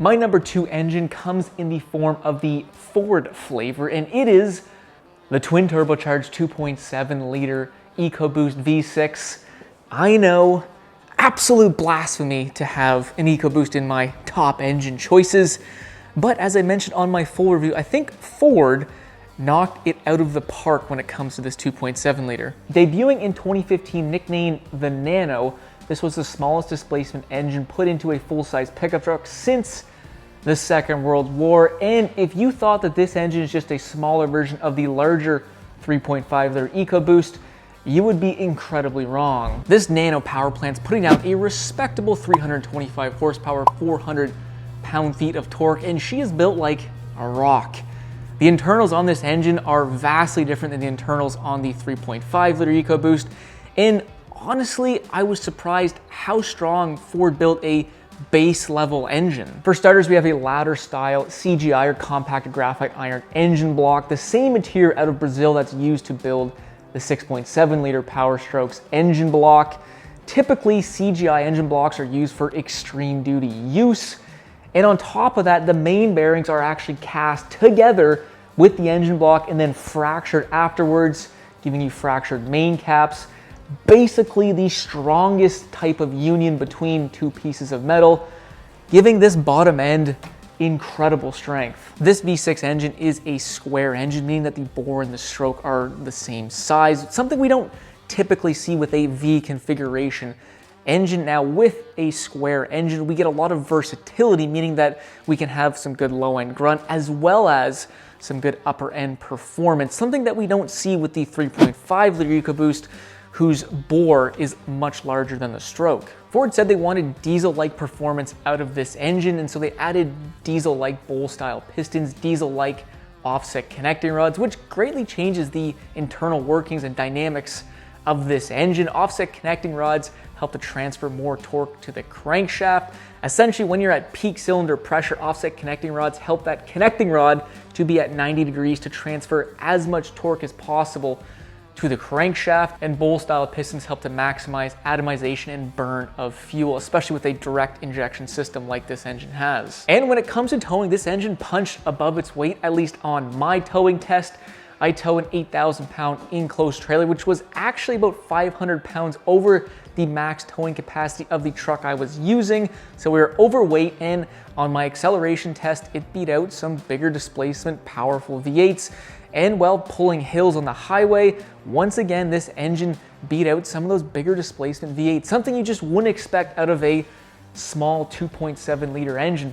My number 2 engine comes in the form of the Ford flavor, and it is the twin turbocharged 2.7 liter EcoBoost V6. I know, absolute blasphemy to have an EcoBoost in my top engine choices, but as I mentioned on my full review, I think Ford knocked it out of the park when it comes to this 2.7 liter. Debuting in 2015, nicknamed the Nano, this was the smallest displacement engine put into a full-size pickup truck since the Second World War. And if you thought that this engine is just a smaller version of the larger 3.5 liter EcoBoost, you would be incredibly wrong. This Nano power plant's putting out a respectable 325 horsepower, 400 pound-feet of torque, and she is built like a rock. The internals on this engine are vastly different than the internals on the 3.5 liter EcoBoost, and honestly, I was surprised how strong Ford built a base level engine. For starters, we have a ladder style CGI or compacted graphite iron engine block, the same material out of Brazil that's used to build the 6.7 liter Power Strokes engine block. Typically, CGI engine blocks are used for extreme duty use. And on top of that, the main bearings are actually cast together with the engine block and then fractured afterwards, giving you fractured main caps. Basically the strongest type of union between two pieces of metal, giving this bottom end incredible strength. This V6 engine is a square engine, meaning that the bore and the stroke are the same size, something we don't typically see with a V configuration engine. Now with a square engine, we get a lot of versatility, meaning that we can have some good low end grunt as well as some good upper end performance, something that we don't see with the 3.5 liter EcoBoost, whose bore is much larger than the stroke. Ford said they wanted diesel-like performance out of this engine, and so they added diesel-like bowl-style pistons, diesel-like offset connecting rods, which greatly changes the internal workings and dynamics of this engine. Offset connecting rods help to transfer more torque to the crankshaft. Essentially, when you're at peak cylinder pressure, offset connecting rods help that connecting rod to be at 90 degrees to transfer as much torque as possible to the crankshaft, and bowl-style pistons help to maximize atomization and burn of fuel, especially with a direct injection system like this engine has. And when it comes to towing, this engine punched above its weight, at least on my towing test. I tow an 8,000 pound enclosed trailer, which was actually about 500 pounds over the max towing capacity of the truck I was using. So we were overweight, and on my acceleration test, it beat out some bigger displacement, powerful V8s. And while pulling hills on the highway, once again, this engine beat out some of those bigger displacement V8s, something you just wouldn't expect out of a small 2.7 liter engine.